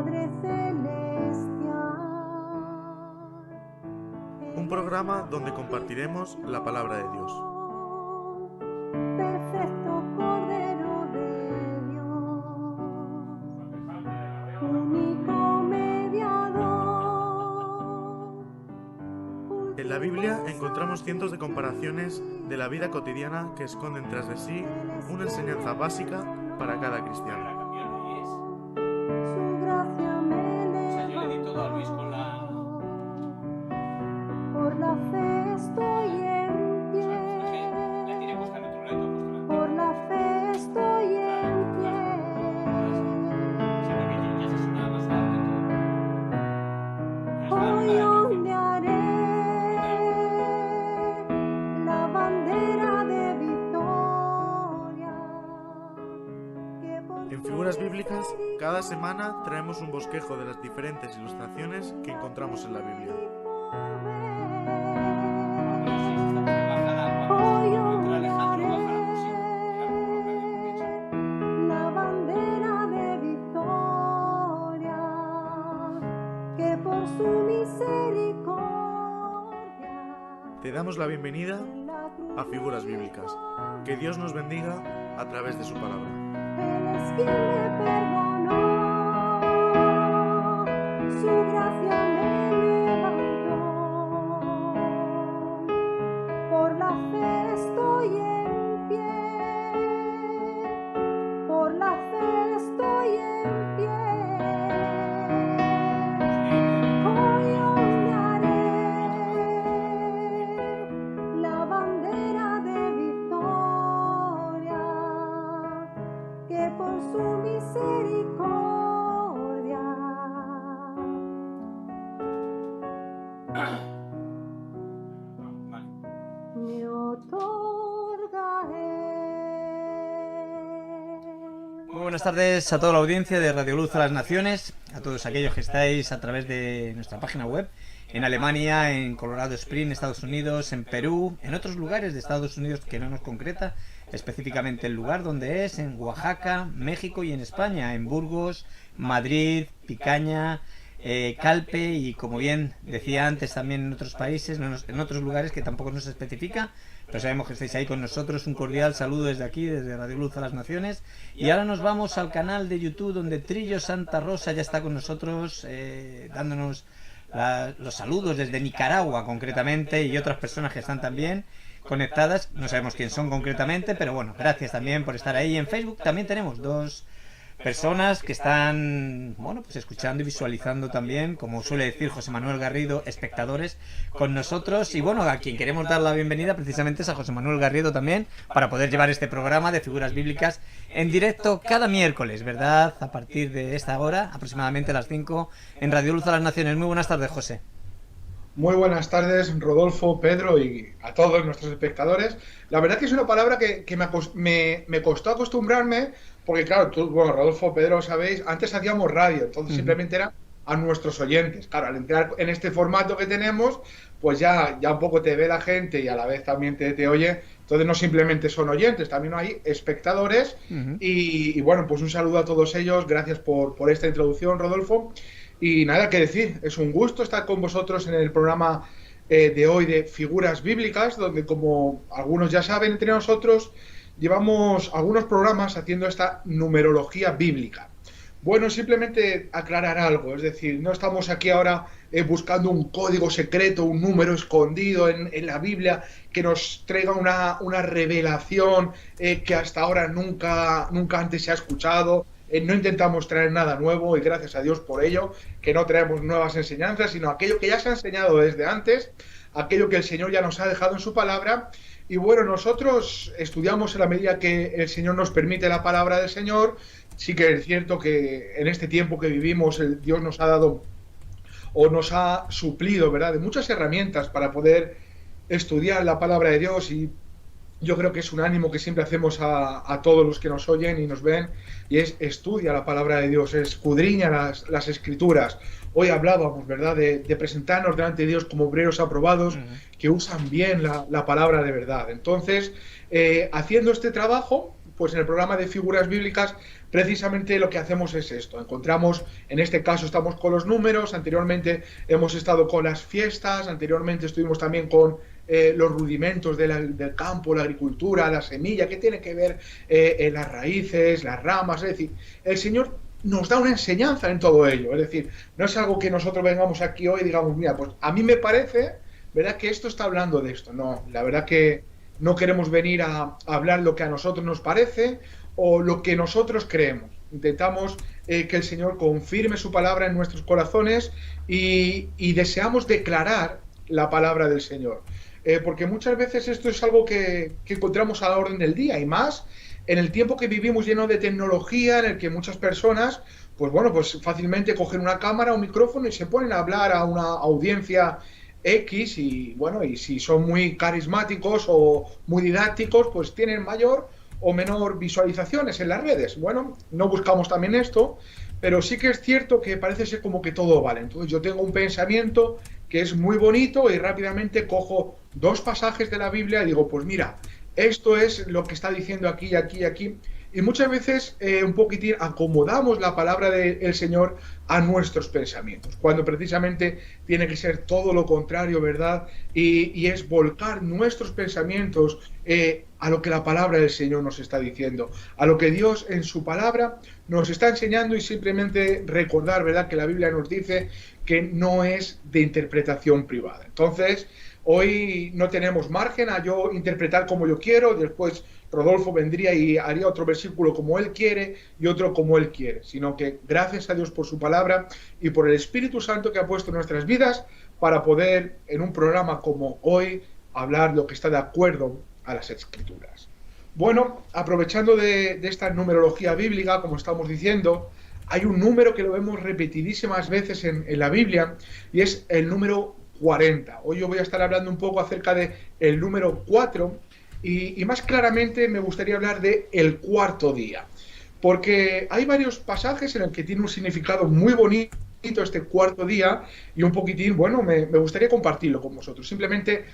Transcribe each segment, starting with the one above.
Padre Celestial. Un programa donde compartiremos la palabra de Dios. Perfecto Cordero de Dios, único mediador. En la Biblia encontramos cientos de comparaciones de la vida cotidiana que esconden tras de sí una enseñanza básica para cada cristiano. Su gracia me Yo le di todo a Luis con la... Por la fe estoy en pie. La tiré puesta en otro lado, Por la fe estoy en pie. Siempre que ya se sonaba más alto y todo. Hoy ondearé la bandera de victoria. En Figuras Bíblicas, cada semana traemos un bosquejo de las diferentes ilustraciones que encontramos en la Biblia. Hoy ondearé la bandera de victoria, que por su misericordia Te damos la bienvenida en la cruz a Figuras Bíblicas. Que Dios nos bendiga a través de su palabra. Él es quien me perdonó, su gracia me levantó. Por la fe estoy en pie, por la fe estoy en pie. Hoy ondearé la bandera de victoria, que por su misericordia Vale. me otorgaré. Muy buenas tardes a toda la audiencia de Radio Luz a las Naciones, a todos aquellos que estáis a través de nuestra página web, en Alemania, en Colorado Springs, Estados Unidos, en Perú, en otros lugares de Estados Unidos que no nos concreta específicamente el lugar donde es, en Oaxaca, México y en España, en Burgos, Madrid, Picaña, Calpe y, como bien decía antes, también en otros países, en otros lugares que tampoco nos especifica, pero sabemos que estáis ahí con nosotros. Un cordial saludo desde aquí, desde Radio Luz a las Naciones. Y ahora nos vamos al canal de YouTube donde Trillo Santa Rosa ya está con nosotros, dándonos los saludos desde Nicaragua concretamente, y otras personas que están también conectadas. No sabemos quién son concretamente, pero bueno, gracias también por estar ahí. En Facebook también tenemos dos personas que están, bueno, pues escuchando y visualizando también, como suele decir José Manuel Garrido, espectadores con nosotros. Y bueno, a quien queremos dar la bienvenida precisamente es a José Manuel Garrido también, para poder llevar este programa de Figuras Bíblicas en directo cada miércoles, ¿verdad? A partir de esta hora, aproximadamente las 5, en Radio Luz a las Naciones. Muy buenas tardes, José. Muy buenas tardes, Rodolfo, Pedro y a todos nuestros espectadores. La verdad que es una palabra que me costó acostumbrarme, porque claro, bueno, Rodolfo, Pedro, sabéis, antes hacíamos radio, entonces simplemente era a nuestros oyentes. Claro, al entrar en este formato que tenemos, pues ya un poco te ve la gente y a la vez también te oye. Entonces no simplemente son oyentes, también hay espectadores. Y bueno, pues un saludo a todos ellos. Gracias por esta introducción, Rodolfo. Y nada que decir, es un gusto estar con vosotros en el programa de hoy de Figuras Bíblicas, donde, como algunos ya saben, entre nosotros llevamos algunos programas haciendo esta numerología bíblica. Bueno, simplemente aclarar algo, es decir, no estamos aquí ahora buscando un código secreto, un número escondido en la Biblia que nos traiga una revelación que hasta ahora nunca antes se ha escuchado. No intentamos traer nada nuevo y gracias a Dios por ello, que no traemos nuevas enseñanzas, sino aquello que ya se ha enseñado desde antes, aquello que el Señor ya nos ha dejado en su palabra. Y bueno, nosotros estudiamos en la medida que el Señor nos permite la palabra del Señor. Sí que es cierto que en este tiempo que vivimos, Dios nos ha dado o nos ha suplido, ¿verdad?, de muchas herramientas para poder estudiar la palabra de Dios, y yo creo que es un ánimo que siempre hacemos a todos los que nos oyen y nos ven, y es: estudia la palabra de Dios, escudriña las escrituras. Hoy hablábamos, ¿verdad?, de presentarnos delante de Dios como obreros aprobados, que usan bien la palabra de verdad. Entonces, haciendo este trabajo, pues en el programa de figuras bíblicas precisamente lo que hacemos es esto. Encontramos, en este caso estamos con los números, anteriormente hemos estado con las fiestas, anteriormente estuvimos también con los rudimentos del campo, la agricultura, la semilla, que tiene que ver las raíces, las ramas, es decir, el Señor nos da una enseñanza en todo ello, es decir, no es algo que nosotros vengamos aquí hoy y digamos, mira, pues a mí me parece, ¿verdad?, que esto está hablando de esto. No, la verdad que no queremos venir a hablar lo que a nosotros nos parece o lo que nosotros creemos. Intentamos que el Señor confirme su palabra en nuestros corazones y deseamos declarar la palabra del Señor. Porque muchas veces esto es algo que encontramos a la orden del día, y más en el tiempo que vivimos lleno de tecnología, en el que muchas personas, pues bueno, pues fácilmente cogen una cámara o un micrófono y se ponen a hablar a una audiencia X, y bueno, y si son muy carismáticos o muy didácticos, pues tienen mayor o menor visualizaciones en las redes. Bueno, no buscamos también esto, pero sí que es cierto que parece ser como que todo vale. Entonces yo tengo un pensamiento que es muy bonito y rápidamente cojo dos pasajes de la Biblia y digo, pues mira, esto es lo que está diciendo aquí, aquí, aquí. Y muchas veces un poquitín acomodamos la palabra del Señor a nuestros pensamientos, cuando precisamente tiene que ser todo lo contrario, ¿verdad? Y es volcar nuestros pensamientos a lo que la palabra del Señor nos está diciendo, a lo que Dios en su palabra nos está enseñando, y simplemente recordar, ¿verdad?, que la Biblia nos dice que no es de interpretación privada. Entonces, hoy no tenemos margen a yo interpretar como yo quiero, después Rodolfo vendría y haría otro versículo como él quiere y otro como él quiere, sino que gracias a Dios por su palabra y por el Espíritu Santo que ha puesto en nuestras vidas para poder, en un programa como hoy, hablar lo que está de acuerdo a las Escrituras. Bueno, aprovechando de esta numerología bíblica, como estamos diciendo, hay un número que lo vemos repetidísimas veces en la Biblia, y es el número 40. Hoy yo voy a estar hablando un poco acerca de el número 4, y más claramente me gustaría hablar de el cuarto día, porque hay varios pasajes en los que tiene un significado muy bonito este cuarto día, y un poquitín, bueno, me gustaría compartirlo con vosotros. Simplemente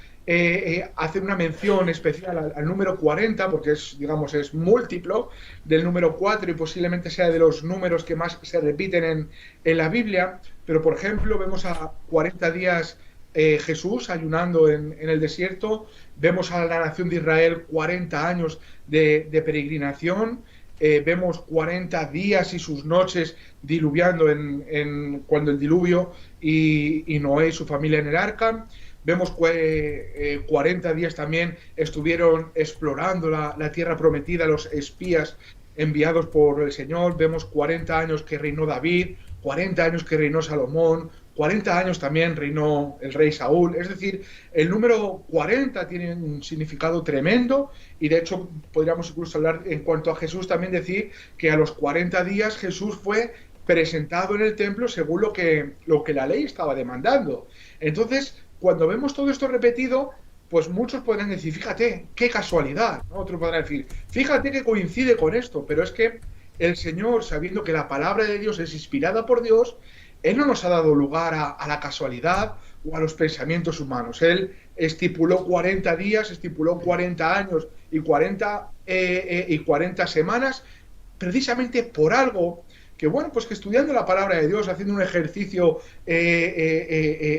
hacer una mención especial al número 40, porque es, digamos, es múltiplo del número 4 y posiblemente sea de los números que más se repiten en la Biblia. Pero, por ejemplo, vemos a 40 días Jesús ayunando en el desierto, vemos a la nación de Israel 40 años de peregrinación, vemos 40 días y sus noches diluviando cuando el diluvio y Noé y su familia en el arca. Vemos 40 días también estuvieron explorando la tierra prometida los espías enviados por el Señor. Vemos 40 años que reinó David, 40 años que reinó Salomón, 40 años también reinó el rey Saúl. Es decir, el número 40 tiene un significado tremendo, y de hecho podríamos incluso hablar en cuanto a Jesús, también decir que a los 40 días Jesús fue presentado en el templo según lo que la ley estaba demandando. Entonces, cuando vemos todo esto repetido, pues muchos podrán decir, fíjate, qué casualidad, ¿no? Otros podrán decir, fíjate que coincide con esto, pero es que el Señor, sabiendo que la palabra de Dios es inspirada por Dios, Él no nos ha dado lugar a la casualidad o a los pensamientos humanos. Él estipuló 40 días, estipuló 40 años y 40 semanas, precisamente por algo que, bueno, pues que estudiando la palabra de Dios, haciendo un ejercicio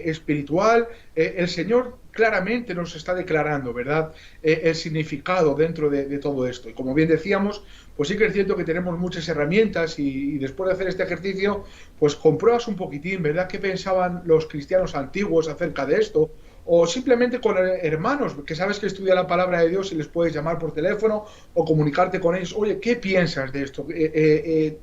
espiritual, el Señor claramente nos está declarando, ¿verdad?, el significado dentro de todo esto. Y como bien decíamos, pues sí que es cierto que tenemos muchas herramientas, y después de hacer este ejercicio, pues compruebas un poquitín, ¿verdad?, qué pensaban los cristianos antiguos acerca de esto, o simplemente con hermanos que sabes que estudian la palabra de Dios y les puedes llamar por teléfono o comunicarte con ellos. Oye, ¿qué piensas de esto?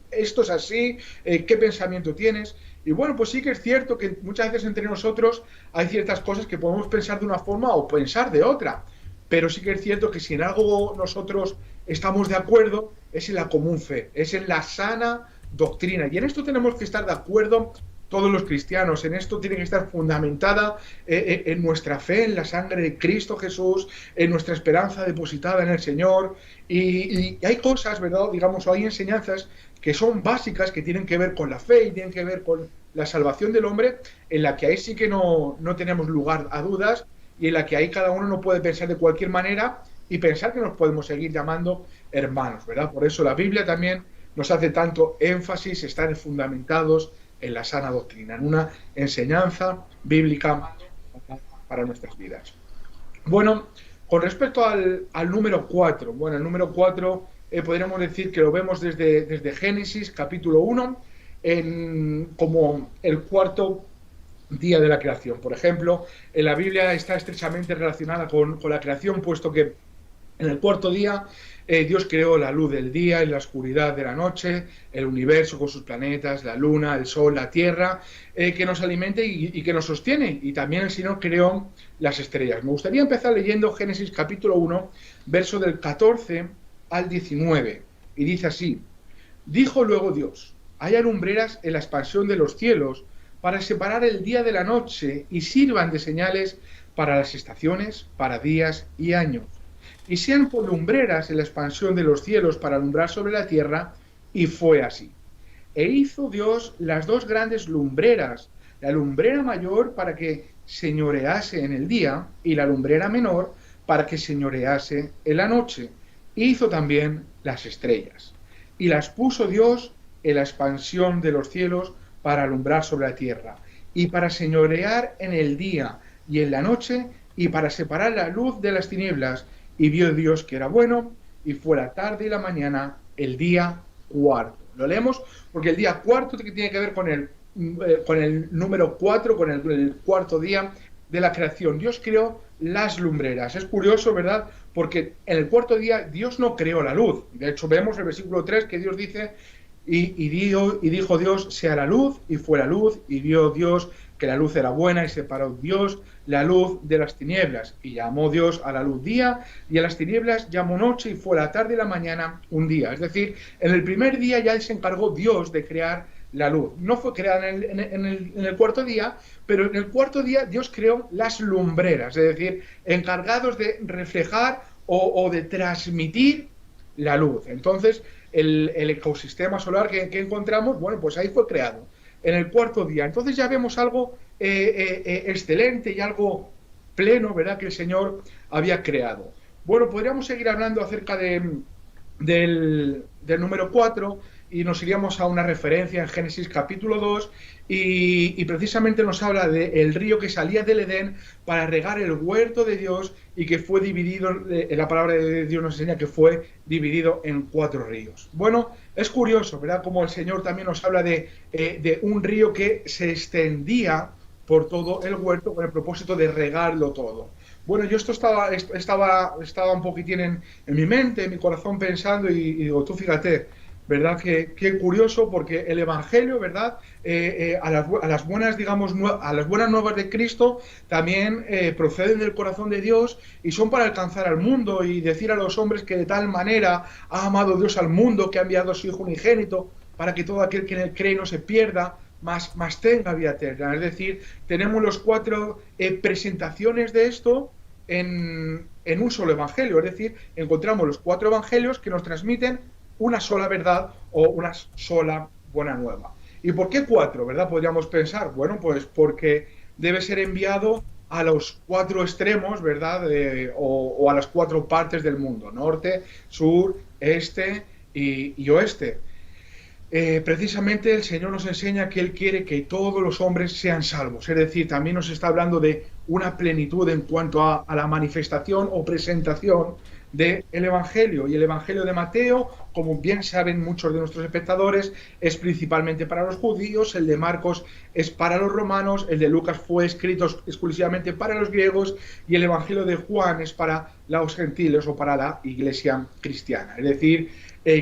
¿Esto es así? ¿Qué pensamiento tienes? Y bueno, pues sí que es cierto que muchas veces entre nosotros hay ciertas cosas que podemos pensar de una forma o pensar de otra, pero sí que es cierto que si en algo nosotros estamos de acuerdo es en la común fe, es en la sana doctrina, y en esto tenemos que estar de acuerdo todos los cristianos. En esto tiene que estar fundamentada en nuestra fe, en la sangre de Cristo Jesús, en nuestra esperanza depositada en el Señor, y hay cosas, ¿verdad?, digamos, o hay enseñanzas que son básicas, que tienen que ver con la fe y tienen que ver con la salvación del hombre, en la que ahí sí que no tenemos lugar a dudas, y en la que ahí cada uno no puede pensar de cualquier manera y pensar que nos podemos seguir llamando hermanos, ¿verdad? Por eso la Biblia también nos hace tanto énfasis, están fundamentados en la sana doctrina, en una enseñanza bíblica para nuestras vidas. Bueno, con respecto al número 4, bueno, el número 4 podríamos decir que lo vemos desde Génesis capítulo 1 como el cuarto día de la creación. Por ejemplo, en la Biblia está estrechamente relacionada con la creación, puesto que en el cuarto día Dios creó la luz del día y la oscuridad de la noche, el universo con sus planetas, la luna, el sol, la tierra, que nos alimenta y que nos sostiene. Y también el Señor creó las estrellas. Me gustaría empezar leyendo Génesis capítulo 1, verso del 14 al 19. Y dice así: dijo luego Dios, haya lumbreras en la expansión de los cielos para separar el día de la noche y sirvan de señales para las estaciones, para días y años. Y sean por lumbreras en la expansión de los cielos para alumbrar sobre la tierra, y fue así. E hizo Dios las dos grandes lumbreras, la lumbrera mayor para que señorease en el día, y la lumbrera menor para que señorease en la noche. Hizo también las estrellas, y las puso Dios en la expansión de los cielos para alumbrar sobre la tierra, y para señorear en el día y en la noche, y para separar la luz de las tinieblas. Y vio Dios que era bueno, y fue la tarde y la mañana, el día cuarto. Lo leemos porque el día cuarto tiene que ver con el número 4, con el cuarto día de la creación. Dios creó las lumbreras. Es curioso, ¿verdad? Porque en el cuarto día Dios no creó la luz. De hecho, vemos el versículo 3 que Dios dice, y dijo Dios, sea la luz, y fue la luz, y vio Dios que la luz era buena, y separó Dios la luz de las tinieblas, y llamó Dios a la luz día, y a las tinieblas llamó noche, y fue la tarde y la mañana un día. Es decir, en el primer día ya se encargó Dios de crear la luz. No fue creada en el cuarto día, pero en el cuarto día Dios creó las lumbreras, es decir, encargados de reflejar o de transmitir la luz. Entonces, el ecosistema solar que encontramos, bueno, pues ahí fue creado, en el cuarto día. Entonces ya vemos algo excelente y algo pleno, ¿verdad?, que el Señor había creado. Bueno, podríamos seguir hablando acerca del número 4 y nos iríamos a una referencia en Génesis capítulo 2 y precisamente nos habla del río que salía del Edén para regar el huerto de Dios y que fue dividido, la palabra de Dios nos enseña que fue dividido en 4 ríos. Bueno, es curioso, ¿verdad?, como el Señor también nos habla de un río que se extendía por todo el huerto con el propósito de regarlo todo. Bueno, yo esto estaba un poquitín en mi mente, en mi corazón pensando y digo, tú fíjate, ¿verdad? Qué curioso, porque el Evangelio, ¿verdad? A las buenas, digamos, a las buenas nuevas de Cristo también proceden del corazón de Dios y son para alcanzar al mundo y decir a los hombres que de tal manera ha amado Dios al mundo que ha enviado a su Hijo unigénito para que todo aquel que en él cree no se pierda, más tenga vida eterna. Es decir, tenemos los 4 presentaciones de esto en un solo evangelio. Es decir, encontramos los 4 evangelios que nos transmiten una sola verdad o una sola buena nueva. ¿Y por qué 4, verdad? Podríamos pensar, bueno, pues porque debe ser enviado a los 4 extremos, ¿verdad? O a las 4 partes del mundo, norte, sur, este y oeste. Precisamente el Señor nos enseña que Él quiere que todos los hombres sean salvos. Es decir, también nos está hablando de una plenitud en cuanto a la manifestación o presentación del Evangelio. Y el Evangelio de Mateo, como bien saben muchos de nuestros espectadores, es principalmente para los judíos, el de Marcos es para los romanos, el de Lucas fue escrito exclusivamente para los griegos y el Evangelio de Juan es para los gentiles o para la iglesia cristiana. Es decir,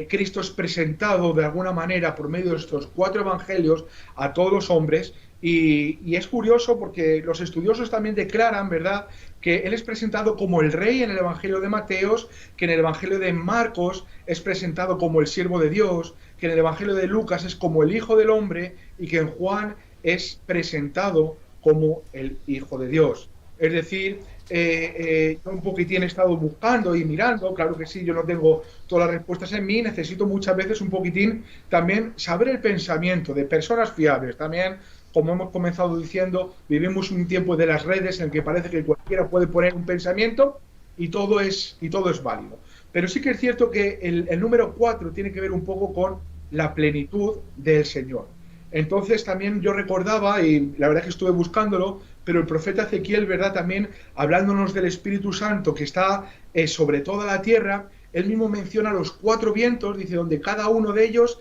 Cristo es presentado de alguna manera por medio de estos 4 evangelios a todos los hombres y es curioso porque los estudiosos también declaran, ¿verdad?, que Él es presentado como el Rey en el Evangelio de Mateos, que en el Evangelio de Marcos es presentado como el siervo de Dios, que en el Evangelio de Lucas es como el Hijo del Hombre y que en Juan es presentado como el Hijo de Dios. Es decir, yo un poquitín he estado buscando y mirando, claro que sí, yo no tengo todas las respuestas en mí, necesito muchas veces un poquitín también saber el pensamiento de personas fiables. También, como hemos comenzado diciendo, vivimos un tiempo de las redes en el que parece que cualquiera puede poner un pensamiento y todo es válido. Pero sí que es cierto que el número 4 tiene que ver un poco con la plenitud del Señor. Entonces también yo recordaba, y la verdad que estuve buscándolo, pero el profeta Ezequiel, ¿verdad? También hablándonos del Espíritu Santo que está sobre toda la tierra, él mismo menciona los 4 vientos, dice, donde cada uno de ellos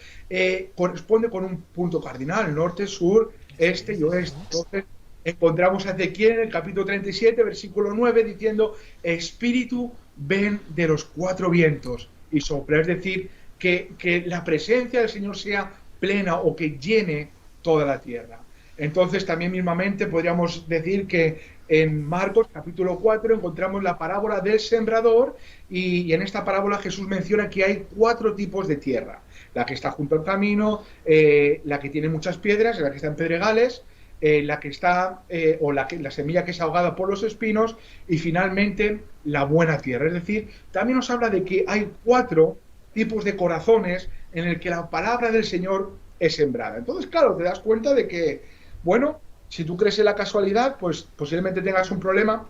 corresponde con un punto cardinal, norte, sur, este y oeste. Entonces encontramos a Ezequiel en el capítulo 37, versículo 9, diciendo, Espíritu, ven de los 4 vientos y sopla, es decir, que la presencia del Señor sea plena o que llene toda la tierra. Entonces también mismamente podríamos decir que en Marcos capítulo 4 encontramos la parábola del sembrador y en esta parábola Jesús menciona que hay 4 tipos de tierra. La que está junto al camino, la que tiene muchas piedras, la que está en pedregales, la que está, la semilla que es ahogada por los espinos y finalmente la buena tierra. Es decir, también nos habla de que hay 4 tipos de corazones en el que la palabra del Señor es sembrada. Entonces, claro, te das cuenta de que, bueno, si tú crees en la casualidad, pues posiblemente tengas un problema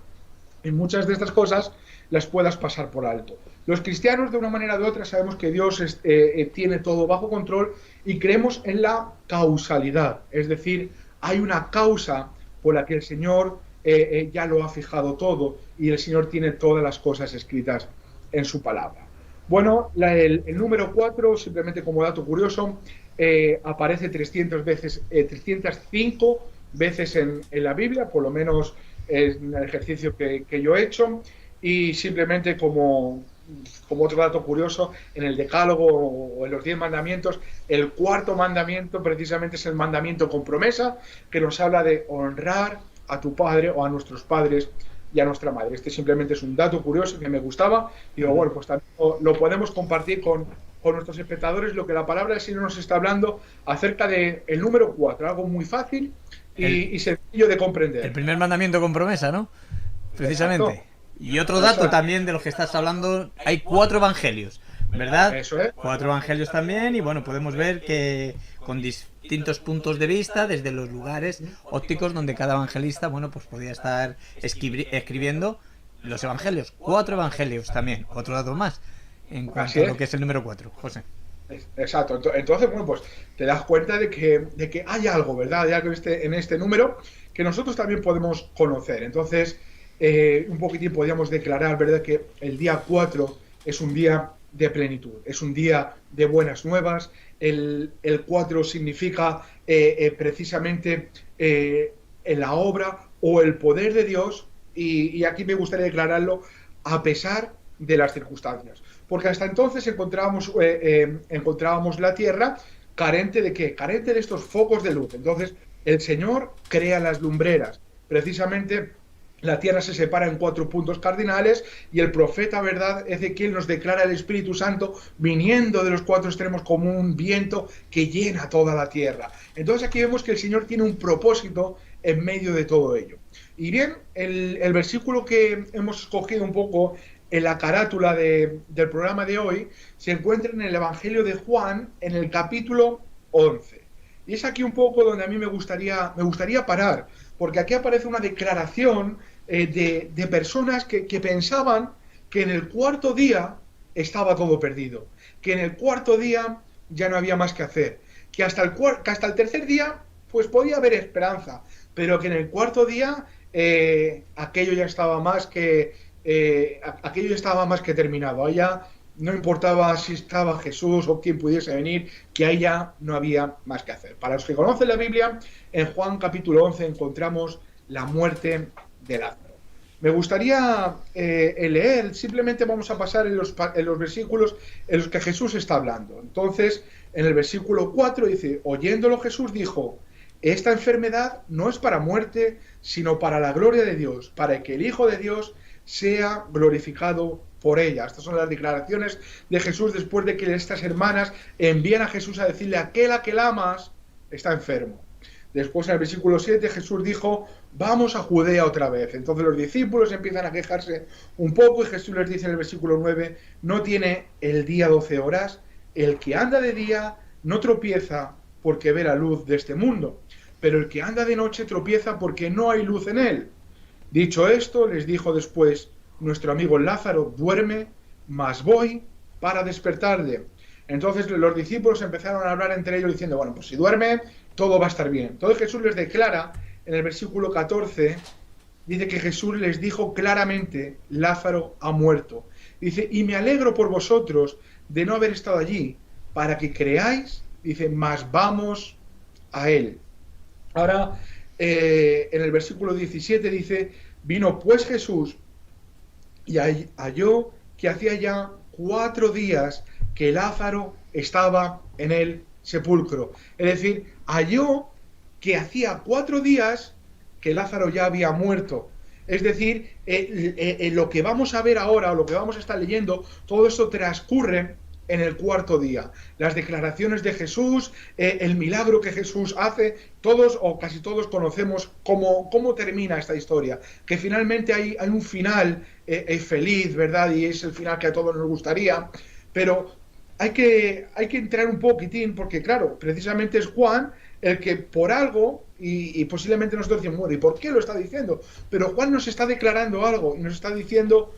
y muchas de estas cosas las puedas pasar por alto. Los cristianos, de una manera u otra, sabemos que Dios tiene todo bajo control y creemos en la causalidad. Es decir, hay una causa por la que el Señor ya lo ha fijado todo y el Señor tiene todas las cosas escritas en su palabra. Bueno, el número 4, simplemente como dato curioso, aparece 305 veces en la Biblia, por lo menos en el ejercicio que yo he hecho, y simplemente como otro dato curioso, en el Decálogo o en los 10 mandamientos, el 4.º mandamiento precisamente es el mandamiento con promesa, que nos habla de honrar a tu padre o a nuestros padres y a nuestra madre. Este simplemente es un dato curioso que me gustaba. Digo, bueno, pues también lo podemos compartir con nuestros espectadores, lo que la palabra del Señor nos está hablando acerca del número 4, algo muy fácil y sencillo de comprender. El primer mandamiento con promesa, ¿no? Precisamente. Exacto. Y otro dato también de los que estás hablando, hay 4 evangelios, ¿verdad? Eso es. 4 evangelios también, y bueno, podemos ver que con distintos puntos de vista, desde los lugares ópticos donde cada evangelista, bueno, pues podía estar escribiendo los evangelios. 4 evangelios también, otro dato más en cuanto a lo que es el número 4, José. Exacto. Entonces, bueno, pues te das cuenta de que hay algo, ¿verdad? Hay algo en este número que nosotros también podemos conocer. Entonces, un poquitín podríamos declarar, ¿verdad?, que el día 4 es un día de plenitud, es un día de buenas nuevas. El 4 significa precisamente la obra o el poder de Dios, y aquí me gustaría declararlo, a pesar de las circunstancias. Porque hasta entonces encontrábamos la tierra carente de ¿qué? Carente de estos focos de luz. Entonces el Señor crea las lumbreras. Precisamente la tierra se separa en 4 puntos cardinales y el profeta, ¿verdad?, Ezequiel nos declara el Espíritu Santo viniendo de los 4 extremos como un viento que llena toda la tierra. Entonces aquí vemos que el Señor tiene un propósito en medio de todo ello. Y bien, el versículo que hemos escogido un poco en la carátula del programa de hoy se encuentra en el Evangelio de Juan, en el capítulo 11. Y es aquí un poco donde a mí me gustaría parar, porque aquí aparece una declaración de personas que pensaban que en el 4.º día estaba todo perdido, que en el 4.º día ya no había más que hacer, que hasta el 3.er día pues podía haber esperanza, pero que en el 4.º día aquello ya estaba más que terminado. Allá no importaba si estaba Jesús o quien pudiese venir, que ahí ya no había más que hacer. Para los que conocen la Biblia, en Juan capítulo 11 encontramos la muerte de Lázaro. Me gustaría leer, simplemente vamos a pasar en los versículos en los que Jesús está hablando. Entonces, en el versículo 4 dice, oyéndolo Jesús dijo, esta enfermedad no es para muerte, sino para la gloria de Dios, para que el Hijo de Dios sea glorificado por ella. Estas son las declaraciones de Jesús después de que estas hermanas envían a Jesús a decirle, aquel a que la amas está enfermo. Después en el versículo 7 Jesús dijo, vamos a Judea otra vez. Entonces los discípulos empiezan a quejarse un poco y Jesús les dice en el versículo 9, no tiene el día 12 horas, el que anda de día no tropieza porque ve la luz de este mundo, pero el que anda de noche tropieza porque no hay luz en él. Dicho esto, les dijo después, nuestro amigo Lázaro duerme, mas voy para despertarle. Entonces los discípulos empezaron a hablar entre ellos diciendo, bueno, pues si duerme, todo va a estar bien. Entonces Jesús les declara, en el versículo 14, dice que Jesús les dijo claramente, Lázaro ha muerto. Dice, y me alegro por vosotros de no haber estado allí, para que creáis, dice, mas vamos a él. Ahora, en el versículo 17 dice, vino pues Jesús y halló que hacía ya 4 días que Lázaro estaba en el sepulcro. Es decir, halló que hacía 4 días que Lázaro ya había muerto. Es decir, lo que vamos a ver ahora, o lo que vamos a estar leyendo, todo esto transcurre en el 4.º día. Las declaraciones de Jesús, el milagro que Jesús hace, todos o casi todos conocemos cómo termina esta historia. Que finalmente hay un final feliz, ¿verdad? Y es el final que a todos nos gustaría. Pero hay que entrar un poquitín, porque claro, precisamente es Juan el que por algo, y posiblemente nosotros decimos, bueno, ¿y por qué lo está diciendo? Pero Juan nos está declarando algo, y nos está diciendo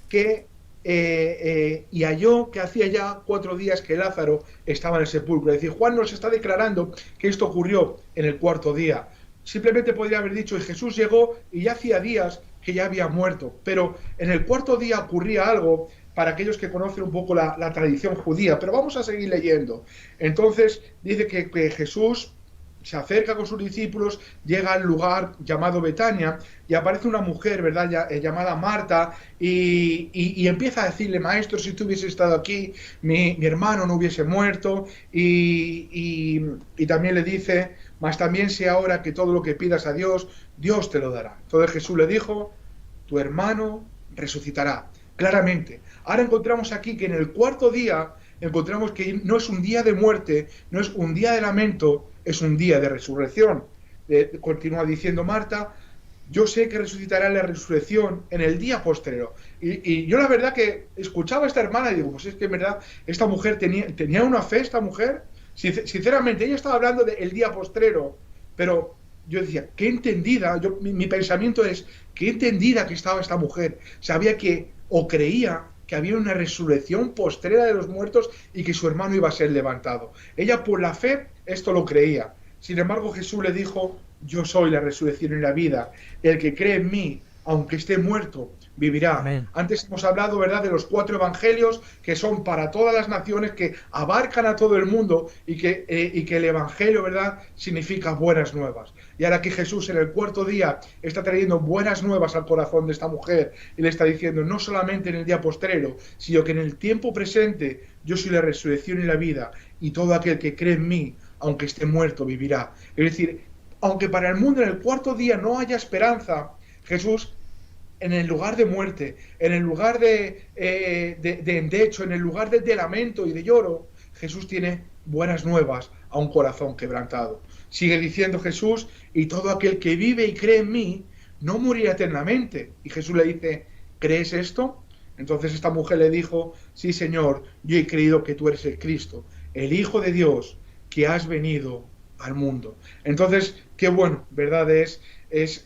que y halló que hacía ya 4 días que Lázaro estaba en el sepulcro. Es decir, Juan nos está declarando que esto ocurrió en el 4.º día. Simplemente podría haber dicho, y Jesús llegó y ya hacía días que ya había muerto. Pero en el 4.º día ocurría algo para aquellos que conocen un poco la tradición judía. Pero vamos a seguir leyendo. Entonces dice que Jesús se acerca con sus discípulos, llega al lugar llamado Betania y aparece una mujer, ¿verdad?, llamada Marta y empieza a decirle, maestro, si tú hubieses estado aquí, mi hermano no hubiese muerto, y también le dice, mas también sé ahora que todo lo que pidas a Dios, Dios te lo dará. Entonces Jesús le dijo, tu hermano resucitará. Claramente. Ahora encontramos aquí que en el 4.º día encontramos que no es un día de muerte, no es un día de lamento, es un día de resurrección. Continúa diciendo Marta, yo sé que resucitará en la resurrección en el día postrero. Y yo la verdad que escuchaba a esta hermana y digo, pues es que en verdad esta mujer tenía una fe, esta mujer. Sinceramente, ella estaba hablando del día postrero, pero yo decía, qué entendida, mi pensamiento es, qué entendida que estaba esta mujer. Sabía que, o creía, que había una resurrección postrera de los muertos y que su hermano iba a ser levantado. Ella por la fe esto lo creía. Sin embargo, Jesús le dijo, yo soy la resurrección y la vida. El que cree en mí, aunque esté muerto, vivirá. Amén. Antes hemos hablado, ¿verdad?, de los 4 evangelios que son para todas las naciones, que abarcan a todo el mundo y que el evangelio, ¿verdad?, significa buenas nuevas. Y ahora que Jesús en el 4.º día está trayendo buenas nuevas al corazón de esta mujer y le está diciendo, no solamente en el día postrero, sino que en el tiempo presente yo soy la resurrección y la vida, y todo aquel que cree en mí, aunque esté muerto, vivirá. Es decir, aunque para el mundo en el 4.º día no haya esperanza, Jesús, en el lugar de muerte, en el lugar de endecho, en el lugar de lamento y de lloro, Jesús tiene buenas nuevas a un corazón quebrantado. Sigue diciendo Jesús, y todo aquel que vive y cree en mí, no morirá eternamente. Y Jesús le dice, ¿crees esto? Entonces esta mujer le dijo, sí, Señor, yo he creído que tú eres el Cristo, el Hijo de Dios, que has venido al mundo. Entonces, qué bueno, ¿verdad? Es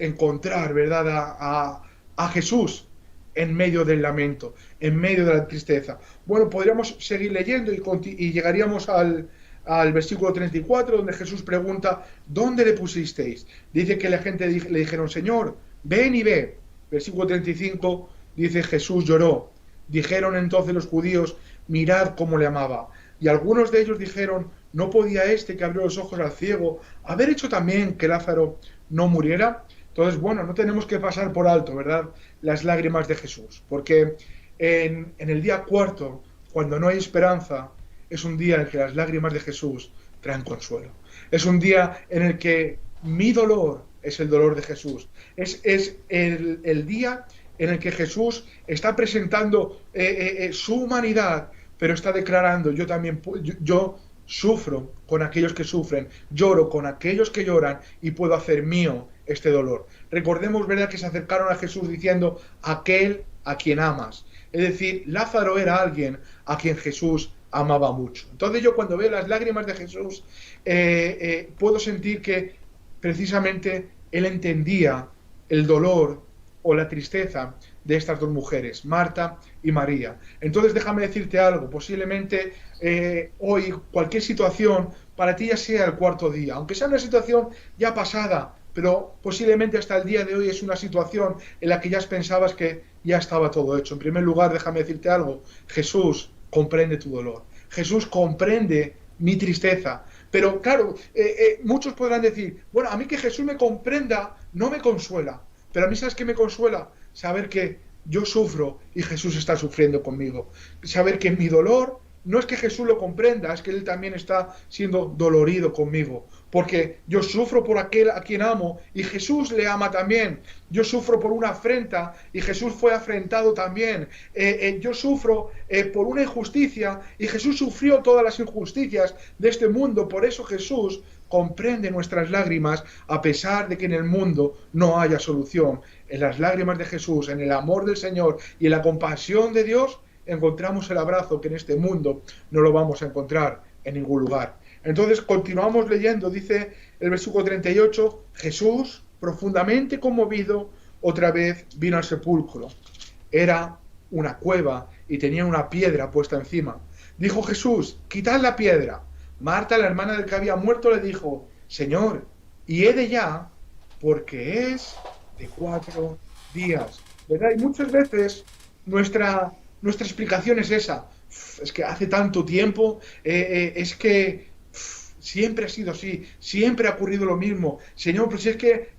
encontrar, ¿verdad?, a Jesús en medio del lamento, en medio de la tristeza. Bueno, podríamos seguir leyendo y llegaríamos al versículo 34, donde Jesús pregunta, ¿dónde le pusisteis? Dice que la gente le dijeron, Señor, ven y ve. Versículo 35 dice, Jesús lloró. Dijeron entonces los judíos, mirad cómo le amaba. Y algunos de ellos dijeron, ¿no podía este que abrió los ojos al ciego haber hecho también que Lázaro no muriera? Entonces, bueno, no tenemos que pasar por alto, ¿verdad?, las lágrimas de Jesús, porque en el día 4.º, cuando no hay esperanza, es un día en el que las lágrimas de Jesús traen consuelo. Es un día en el que mi dolor es el dolor de Jesús. Es el día en el que Jesús está presentando su humanidad, pero está declarando, yo sufro con aquellos que sufren, lloro con aquellos que lloran y puedo hacer mío este dolor. Recordemos, ¿verdad?, que se acercaron a Jesús diciendo, aquel a quien amas. Es decir, Lázaro era alguien a quien Jesús amaba mucho. Entonces yo cuando veo las lágrimas de Jesús, puedo sentir que precisamente él entendía el dolor o la tristeza de estas dos mujeres, Marta y María. Entonces déjame decirte algo, posiblemente hoy cualquier situación para ti ya sea el cuarto día, aunque sea una situación ya pasada, pero posiblemente hasta el día de hoy es una situación en la que ya pensabas que ya estaba todo hecho. En primer lugar, déjame decirte algo, Jesús comprende tu dolor, Jesús comprende mi tristeza. Pero claro, muchos podrán decir, bueno, a mí que Jesús me comprenda no me consuela, pero a mí ¿sabes qué me consuela? Saber que yo sufro y Jesús está sufriendo conmigo. Saber que mi dolor no es que Jesús lo comprenda, es que Él también está siendo dolorido conmigo. Porque yo sufro por aquel a quien amo y Jesús le ama también. Yo sufro por una afrenta y Jesús fue afrentado también. Yo sufro por una injusticia y Jesús sufrió todas las injusticias de este mundo. Por eso Jesús comprende nuestras lágrimas a pesar de que en el mundo no haya solución. En las lágrimas de Jesús, en el amor del Señor y en la compasión de Dios encontramos el abrazo que en este mundo no lo vamos a encontrar en ningún lugar. Entonces continuamos leyendo, dice el versículo 38, Jesús, profundamente conmovido, otra vez vino al sepulcro. Era una cueva y tenía una piedra puesta encima. Dijo Jesús, quitad la piedra. Marta, la hermana del que había muerto, le dijo, Señor, y he de ya, porque es de 4 días. ¿Verdad? Y muchas veces nuestra explicación es esa. Es que hace tanto tiempo, es que siempre ha sido así, siempre ha ocurrido lo mismo. Señor, pues es que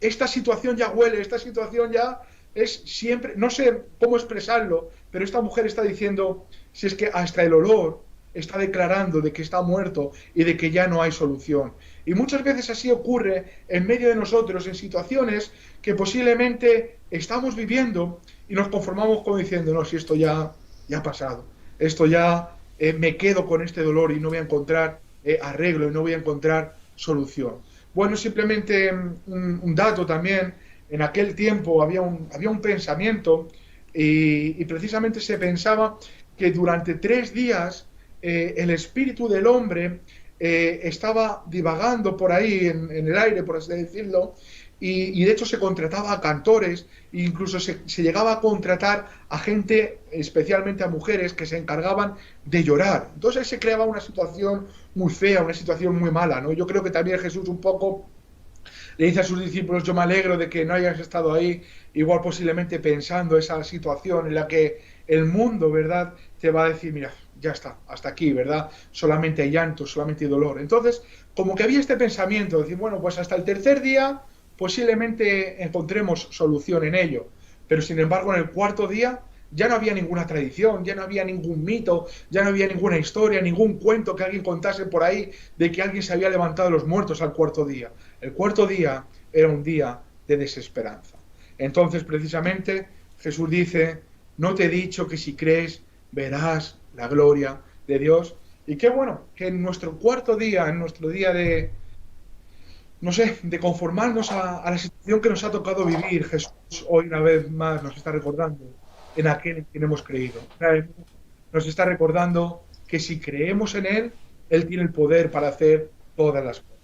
esta situación ya huele, esta situación ya es siempre, no sé cómo expresarlo, pero esta mujer está diciendo, si es que hasta el olor está declarando de que está muerto y de que ya no hay solución. Y muchas veces así ocurre en medio de nosotros, en situaciones que posiblemente estamos viviendo y nos conformamos como diciendo, no, si esto ya ha pasado, esto ya me quedo con este dolor y no voy a encontrar arreglo y no voy a encontrar solución. Bueno, simplemente un dato también, en aquel tiempo había un pensamiento y precisamente se pensaba que durante 3 días el espíritu del hombre estaba divagando por ahí en el aire, por así decirlo, y de hecho se contrataba a cantores, e incluso se llegaba a contratar a gente, especialmente a mujeres, que se encargaban de llorar. Entonces ahí se creaba una situación muy fea, una situación muy mala, ¿no? Yo creo que también Jesús un poco le dice a sus discípulos, yo me alegro de que no hayas estado ahí, igual posiblemente pensando esa situación en la que el mundo, ¿verdad?, te va a decir, mira, ya está, hasta aquí, ¿verdad? Solamente hay llanto, solamente hay dolor. Entonces, como que había este pensamiento, de decir, bueno, pues hasta el 3er día posiblemente encontremos solución en ello. Pero sin embargo, en el 4.º día ya no había ninguna tradición, ya no había ningún mito, ya no había ninguna historia, ningún cuento que alguien contase por ahí de que alguien se había levantado de los muertos al 4.º día. El 4.º día era un día de desesperanza. Entonces, precisamente, Jesús dice, no te he dicho que si crees verás la gloria de Dios. Y qué bueno que en nuestro 4.º día, en nuestro día de, no sé, de conformarnos a la situación que nos ha tocado vivir, Jesús hoy una vez más nos está recordando en aquel en quien hemos creído. Nos está recordando que si creemos en Él, Él tiene el poder para hacer todas las cosas.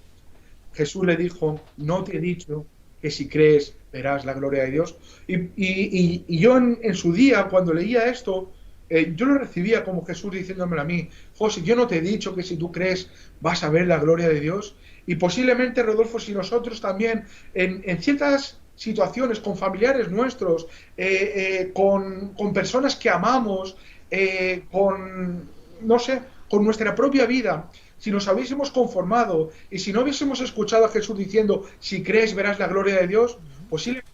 Jesús le dijo, no te he dicho que si crees verás la gloria de Dios. Y yo en su día, cuando leía esto, yo lo recibía como Jesús diciéndomelo a mí, José, yo no te he dicho que si tú crees vas a ver la gloria de Dios. Y posiblemente, Rodolfo, si nosotros también en ciertas situaciones con familiares nuestros, con personas que amamos, no sé, con nuestra propia vida, si nos hubiésemos conformado y si no hubiésemos escuchado a Jesús diciendo, si crees verás la gloria de Dios, posiblemente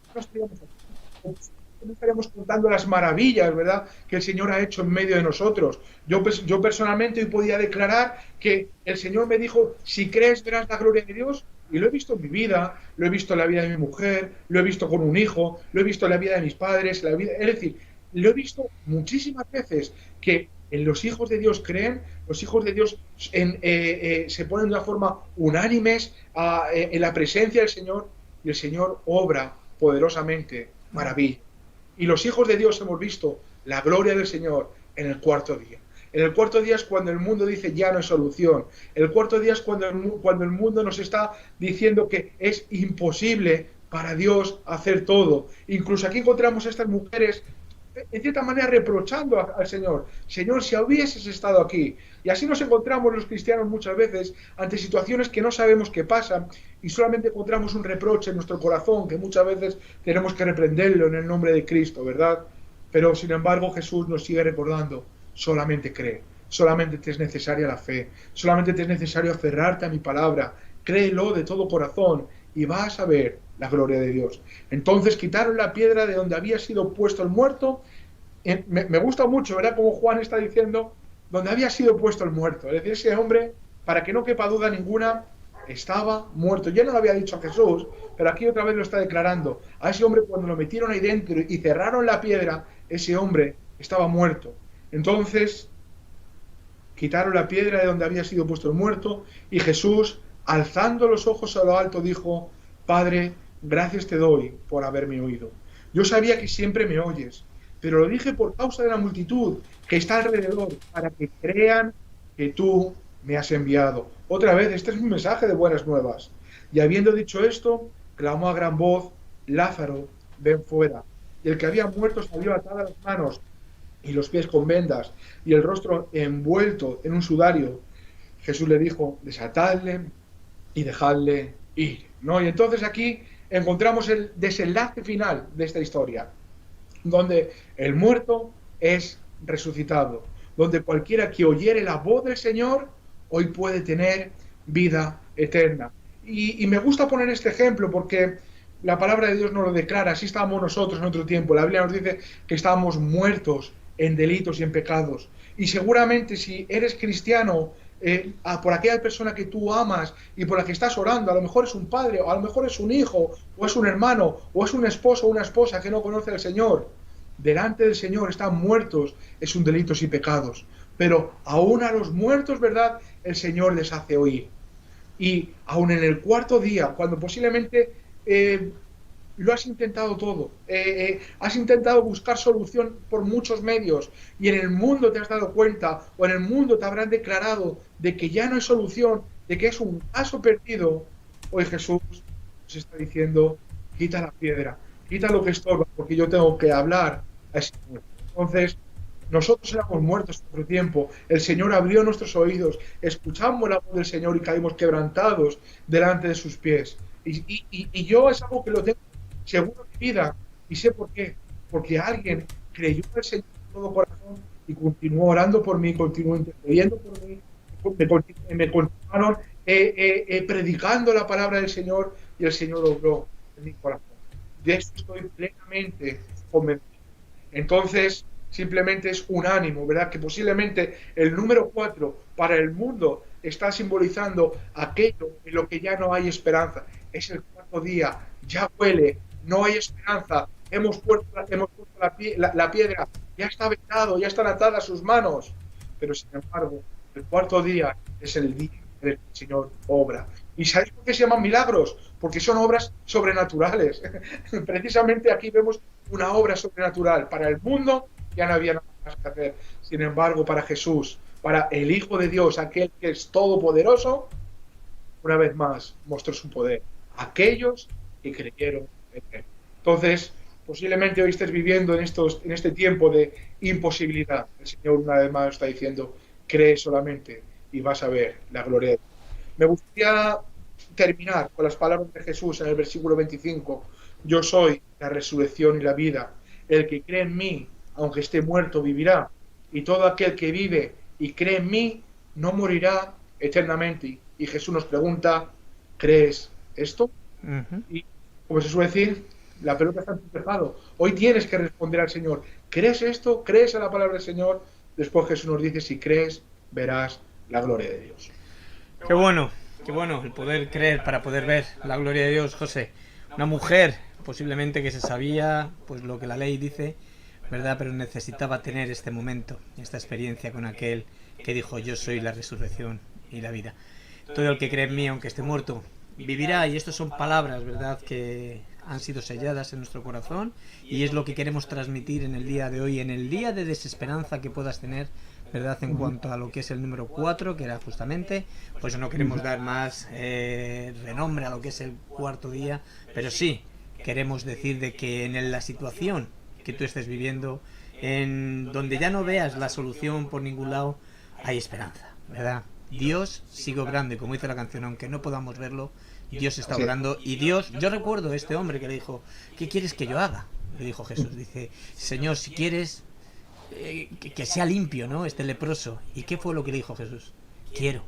no estaríamos contando las maravillas, ¿verdad?, que el Señor ha hecho en medio de nosotros. Yo personalmente hoy podía declarar que el Señor me dijo, si crees verás la gloria de Dios, y lo he visto en mi vida, lo he visto en la vida de mi mujer, lo he visto con un hijo, lo he visto en la vida de mis padres, es decir, lo he visto muchísimas veces que en los hijos de Dios creen, los hijos de Dios se ponen de una forma unánimes en la presencia del Señor, y el Señor obra poderosamente maravilla. Y los hijos de Dios hemos visto la gloria del Señor en el 4.º día. En el 4.º día es cuando el mundo dice ya no hay solución. El 4.º día es cuando el mundo nos está diciendo que es imposible para Dios hacer todo. Incluso aquí encontramos a estas mujeres, en cierta manera, reprochando al Señor. Señor, si hubieses estado aquí. Y así nos encontramos los cristianos muchas veces ante situaciones que no sabemos qué pasan y solamente encontramos un reproche en nuestro corazón que muchas veces tenemos que reprenderlo en el nombre de Cristo, ¿verdad? Pero sin embargo Jesús nos sigue recordando, solamente cree, solamente te es necesaria la fe, solamente te es necesario aferrarte a mi palabra, créelo de todo corazón y vas a ver la gloria de Dios. Entonces quitaron la piedra de donde había sido puesto el muerto. Me gusta mucho, ¿verdad? Como Juan está diciendo, donde había sido puesto el muerto. Es decir, ese hombre, para que no quepa duda ninguna, estaba muerto. Ya no lo había dicho a Jesús, pero aquí otra vez lo está declarando. A ese hombre, cuando lo metieron ahí dentro y cerraron la piedra, ese hombre estaba muerto. Entonces quitaron la piedra de donde había sido puesto el muerto y Jesús, alzando los ojos a lo alto, dijo: Padre, gracias te doy por haberme oído. Yo sabía que siempre me oyes, pero lo dije por causa de la multitud que está alrededor, para que crean que tú me has enviado. Otra vez, este es un mensaje de buenas nuevas. Y habiendo dicho esto, clamó a gran voz: Lázaro, ven fuera. Y el que había muerto salió atado a las manos y los pies con vendas, y el rostro envuelto en un sudario. Jesús le dijo: desatadle y dejadle ir, ¿no? Y entonces aquí encontramos el desenlace final de esta historia, donde el muerto es resucitado, donde cualquiera que oyere la voz del Señor hoy puede tener vida eterna. Y me gusta poner este ejemplo porque la palabra de Dios nos lo declara. Así estábamos nosotros en otro tiempo. La Biblia nos dice que estábamos muertos en delitos y en pecados. Y seguramente si eres cristiano, por aquella persona que tú amas y por la que estás orando, a lo mejor es un padre, o a lo mejor es un hijo, o es un hermano, o es un esposo o una esposa que no conoce al Señor, delante del Señor están muertos, es un delitos y pecados. Pero aún a los muertos, ¿verdad?, el Señor les hace oír. Y aún en el cuarto día, cuando posiblemente lo has intentado todo, has intentado buscar solución por muchos medios y en el mundo te has dado cuenta, o en el mundo te habrán declarado de que ya no hay solución, de que es un caso perdido, hoy Jesús nos está diciendo: quita la piedra, quita lo que estorba, porque yo tengo que hablar a ese muerto. Entonces, nosotros éramos muertos en otro tiempo, el Señor abrió nuestros oídos, escuchamos la voz del Señor y caímos quebrantados delante de sus pies. Y yo es algo que lo tengo seguro en mi vida, y sé por qué, porque alguien creyó en el Señor de todo corazón y continuó orando por mí, continuó intercediendo por mí, me continuaron predicando la palabra del Señor, y el Señor obró en mi corazón. De eso estoy plenamente convencido. Entonces, simplemente es un ánimo, ¿verdad? Que posiblemente el número 4 para el mundo está simbolizando aquello en lo que ya no hay esperanza. Es el cuarto día, ya huele, no hay esperanza, hemos puesto la piedra, ya está vetado, ya están atadas sus manos. Pero sin embargo, el cuarto día es el día en el que el Señor obra. ¿Y sabéis por qué se llaman milagros? Porque son obras sobrenaturales. Precisamente aquí vemos una obra sobrenatural. Para el mundo ya no había nada más que hacer. Sin embargo, para Jesús, para el Hijo de Dios, aquel que es todopoderoso, una vez más mostró su poder. Aquellos que creyeron en él. Entonces, posiblemente hoy estés viviendo en este tiempo de imposibilidad. El Señor una vez más está diciendo: cree solamente y vas a ver la gloria de Dios. Me gustaría terminar con las palabras de Jesús en el versículo 25. Yo soy la resurrección y la vida. El que cree en mí, aunque esté muerto, vivirá. Y todo aquel que vive y cree en mí, no morirá eternamente. Y Jesús nos pregunta: ¿crees esto? Y como se suele decir, la pelota está en tu tejado. Hoy tienes que responder al Señor: ¿crees esto? ¿Crees a la palabra del Señor? Después Jesús nos dice: si crees, verás la gloria de Dios. Qué bueno el poder creer para poder ver la gloria de Dios, José. Una mujer posiblemente que se sabía pues lo que la ley dice, ¿verdad? Pero necesitaba tener este momento, esta experiencia con aquel que dijo: yo soy la resurrección y la vida. Todo el que cree en mí, aunque esté muerto, vivirá. Y estas son palabras, ¿verdad?, que han sido selladas en nuestro corazón, y es lo que queremos transmitir en el día de hoy, en el día de desesperanza que puedas tener, ¿verdad?, en cuanto a lo que es el número 4, que era justamente, pues no queremos dar más renombre a lo que es el cuarto día, pero sí, queremos decir de que en la situación que tú estés viviendo, en donde ya no veas la solución por ningún lado, hay esperanza, ¿verdad? Dios sigue obrando, y como dice la canción, aunque no podamos verlo, Dios está obrando. Y Dios, yo recuerdo a este hombre que le dijo, ¿qué quieres que yo haga? Le dijo Jesús, dice, Señor, si quieres que sea limpio, ¿no? Este leproso. ¿Y qué fue lo que le dijo Jesús? Quiero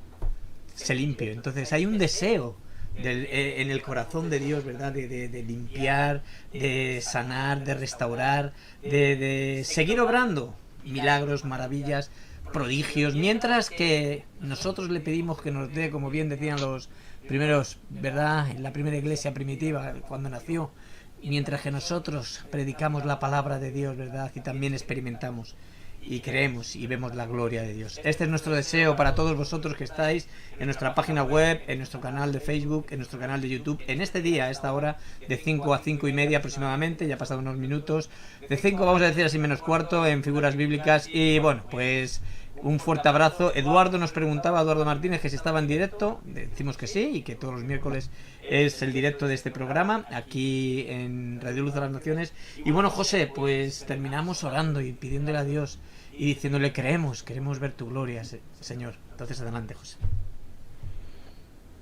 ser limpio. Entonces hay un deseo en el corazón de Dios, ¿verdad? De limpiar, de sanar, de restaurar, de seguir obrando milagros, maravillas, prodigios, mientras que nosotros le pedimos que nos dé, como bien decían los primeros, ¿verdad? En la primera iglesia primitiva, cuando nació, mientras que nosotros predicamos la palabra de Dios, ¿verdad? Y también experimentamos y creemos y vemos la gloria de Dios. Este es nuestro deseo para todos vosotros que estáis en nuestra página web, en nuestro canal de Facebook, en nuestro canal de YouTube, en este día, a esta hora, de 5 a 5 y media aproximadamente, ya ha pasado unos minutos, de 5 vamos a decir así menos cuarto, en Figuras Bíblicas. Y bueno, pues un fuerte abrazo. Eduardo nos preguntaba, Eduardo Martínez, que si estaba en directo. Decimos que sí, y que todos los miércoles es el directo de este programa aquí en Radio Luz de las Naciones. Y bueno, José, pues terminamos orando y pidiéndole a Dios y diciéndole, queremos ver tu gloria, Señor. Entonces adelante, José.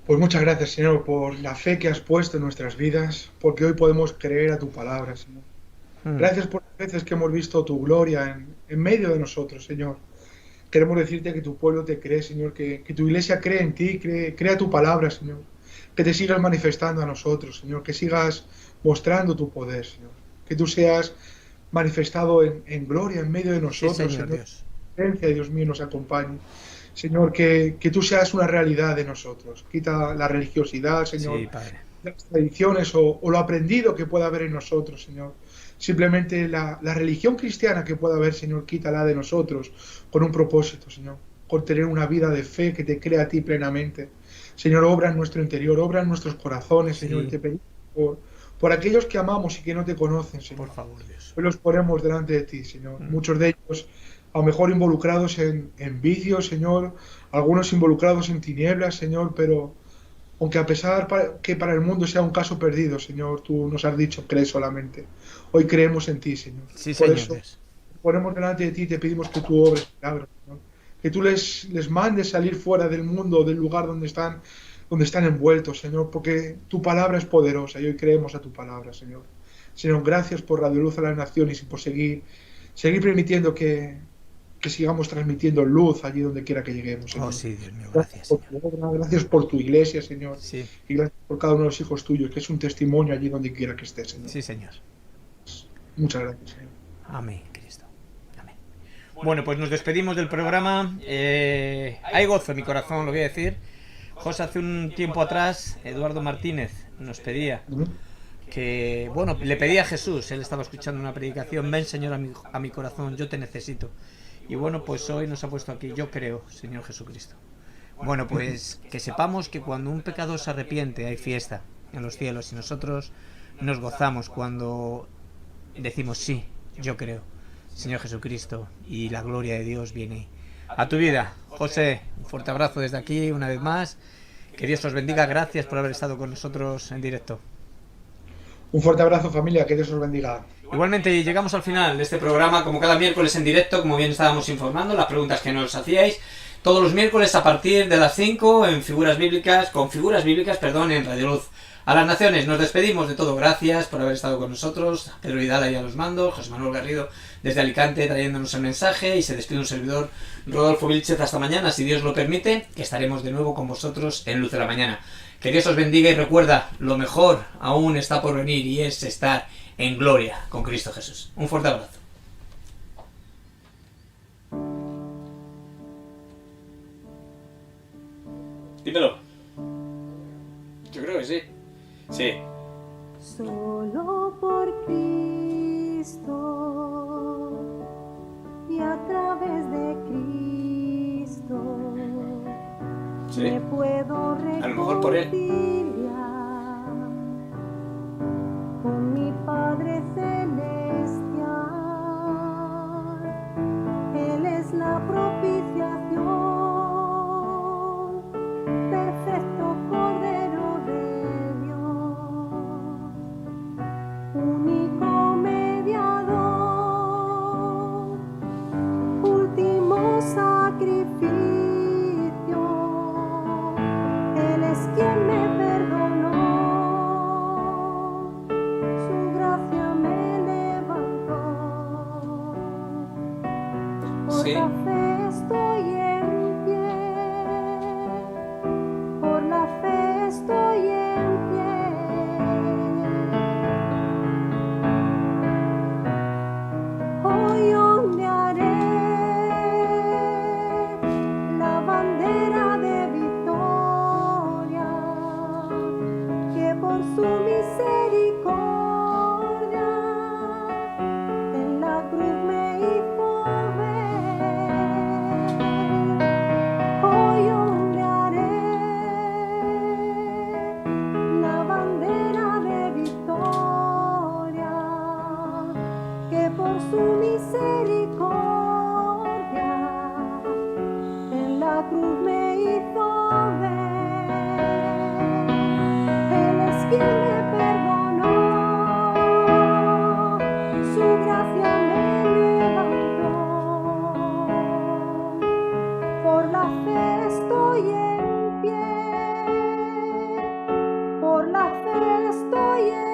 Pues muchas gracias, Señor, por la fe que has puesto en nuestras vidas, porque hoy podemos creer a tu palabra, Señor. Gracias por las veces que hemos visto tu gloria en medio de nosotros, Señor. Queremos decirte que tu pueblo te cree, Señor, que tu iglesia cree en ti, crea tu palabra, Señor. Que te sigas manifestando a nosotros, Señor, que sigas mostrando tu poder, Señor. Que tú seas manifestado en gloria en medio de nosotros, sí, Señor. Dios. Que la presencia de Dios mío nos acompañe. Señor, que tú seas una realidad de nosotros. Quita la religiosidad, Señor, Sí, Padre. las tradiciones o lo aprendido que pueda haber en nosotros, Señor. Simplemente la religión cristiana que pueda haber, Señor, quítala de nosotros con un propósito, Señor, con tener una vida de fe que te crea a ti plenamente. Señor, obra en nuestro interior, obra en nuestros corazones, Señor, y te pedimos por aquellos que amamos y que no te conocen, Señor. Por favor, Dios. Hoy los ponemos delante de ti, Señor. Muchos de ellos a lo mejor involucrados en vicios, Señor, algunos involucrados en tinieblas, Señor, pero aunque a pesar que para el mundo sea un caso perdido, Señor, tú nos has dicho, cree solamente. Hoy creemos en ti, Señor. Sí, Por Señor, eso Dios. ponemos delante de ti y te pedimos que tú obres milagros, Señor. Que tú les mandes salir fuera del mundo, del lugar donde están envueltos, Señor, porque tu palabra es poderosa y hoy creemos a tu palabra, Señor. Señor, gracias por Radio Luz a las Naciones y por seguir permitiendo que sigamos transmitiendo luz allí donde quiera que lleguemos, Señor. Oh, sí, Dios mío, gracias, Por Señor. tu obra, gracias por tu iglesia, Señor. Sí, Y gracias por cada uno de los hijos tuyos, que es un testimonio allí donde quiera que estés, Señor. sí, Señor. Muchas gracias, Señor. Amén, Cristo. Amén. Bueno, pues nos despedimos del programa. Hay gozo en mi corazón, lo voy a decir. José, hace un tiempo atrás, Eduardo Martínez nos pedía que, bueno, le pedía a Jesús, él estaba escuchando una predicación, ven, Señor, a mi corazón, yo te necesito. Y bueno, pues hoy nos ha puesto aquí, yo creo, Señor Jesucristo. Bueno, pues que sepamos que cuando un pecador se arrepiente hay fiesta en los cielos y nosotros nos gozamos cuando decimos sí, yo creo, Señor Jesucristo, y la gloria de Dios viene a tu vida. José, un fuerte abrazo desde aquí una vez más. Que Dios os bendiga, gracias por haber estado con nosotros en directo. Un fuerte abrazo, familia, que Dios os bendiga. Igualmente llegamos al final de este programa, como cada miércoles en directo, como bien estábamos informando, las preguntas que nos hacíais, todos los miércoles a partir de las 5 en Figuras Bíblicas, en Radio Luz a las Naciones. Nos despedimos de todo, gracias por haber estado con nosotros, Pedro Vidal y a los mandos, José Manuel Garrido desde Alicante trayéndonos el mensaje, y se despide un servidor, Rodolfo Vilchez, hasta mañana, si Dios lo permite, que estaremos de nuevo con vosotros en Luz de la Mañana. Que Dios os bendiga y recuerda, lo mejor aún está por venir y es estar en gloria con Cristo Jesús. Un fuerte abrazo. Dímelo. Yo creo que sí. Sí. Solo por Cristo y a través de Cristo Sí. me puedo A lo mejor por él. reconciliar con mi Padre Celestial. Él es la propiciación, perfecto Cordero de Dios. su misericordia en la cruz me hizo ver. Hoy ondearé la bandera de victoria que por su misericordia en la cruz me hizo ver. Él es quien me perdonó, su gracia me levantó. Por la fe estoy en pie, por la fe estoy en